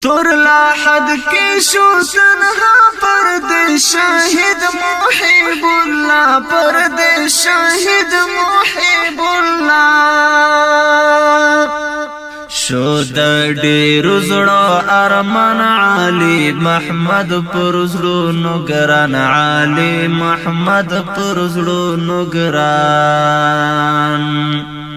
تور لاحد کی شو تنها پرد شاہد محب اللہ پرد شاہد محب اللہ شو د ډیرو زړو ارمان علی محمد پرزړو نګران علی محمد پرزړو نګران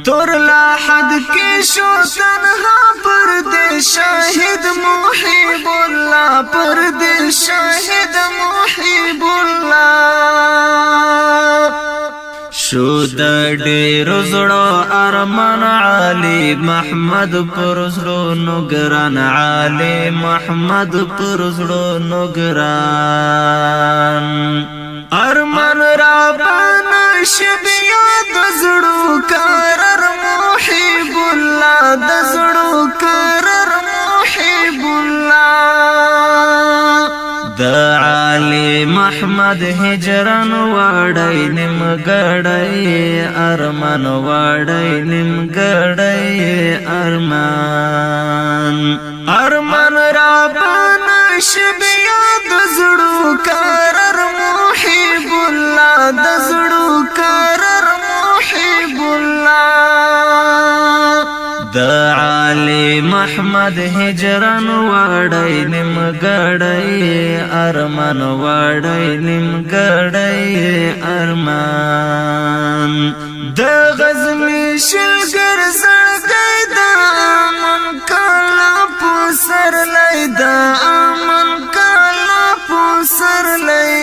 تور لاحد کی شو تنها پرد شاہد محب اللہ پرد شاہد محب اللہ شو د ډیرو زړو ارمان علی محمد پرزړو نګران علی محمد پرزړو نګران ارمان را بنش بیا د زړو کرر محب الله د زړو کرر محب الله د علی محمد هجران وړای نیم ګړای ارمان وړای نیم ګړای ارمان را بنش بیا د زړو کرر محب الله د زړو کرر محب الله د علی محمد هجران وړای نیم ګړای ارمان وړای نیم ګړای ارمان د غزنی شلګر زړګی د امن کلا پسر لای د امن کلا پسر لای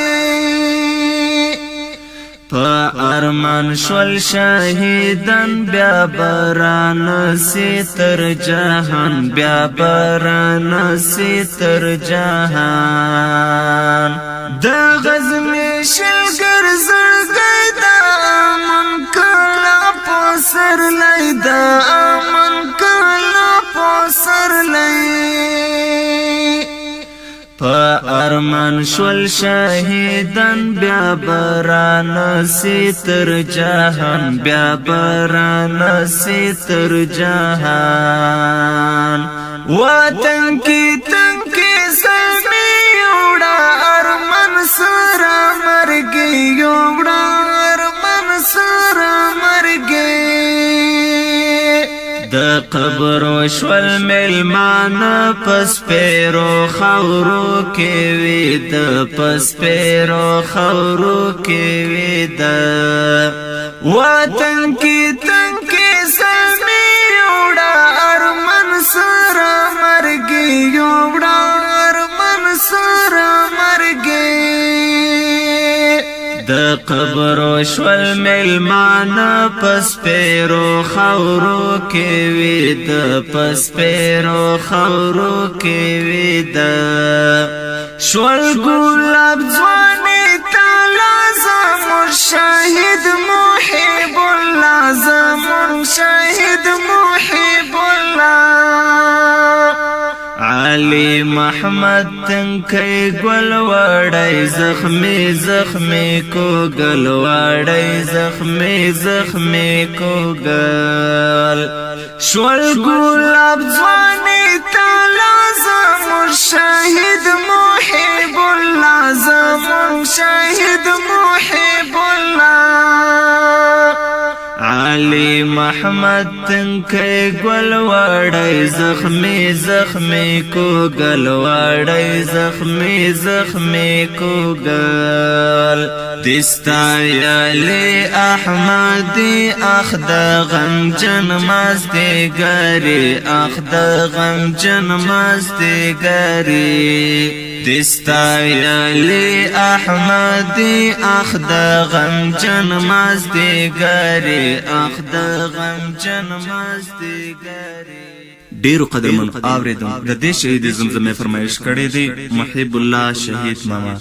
پا ارمان شول شاہدن بیا بران ستر جہان بیا بران ستر جہان دا غزمی شلگر زرگی دا امن کلا پسر لئی دا امن کلا پسر لئی پا ارمان شول شاہدن بیا بران ستر جہان بیا بران ستر جہان وطن کی تنکی سمی یوڑا ارمان سرا مرگی یوڑا ارمان سرا مرگی د قبر شول ملمان پس پیرو خورو کې وی د پس پیرو خورو کې وی د وطن کې تنکی سمی یوڑا ارمان سرا مرگی یوڑا ارمان سرا مرگی د قبر شول ملمان پس پیرو خورو کې وی د پس پیرو خورو کې وی د شول ګلاب ځواني تعالی زمون شاهد محب الله زمون شاهد محب الله علی محمد تنکی گل وڑای زخمی زخمی کو گل وڑای زخمی زخمی کو گل شول گلاب ځواني تعالی زمون شاهد محب الله زمون شاهد محب الله علی محمد تنکی گل وڑای زخمی زخمی کو گل وڑای زخمی زخمی کو گل دستا یالی احمدی اخد غم جن مزدی گری اخد غم جن مزدی گری دستا یالی احمدی اخد غم جن مزدی گری اخد غم جن مزدی گری ډیرو قدرمن اوریدم د دې شهید زمزمه فرمایش کړی دی محب الله شهید ماما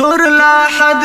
تور لاحد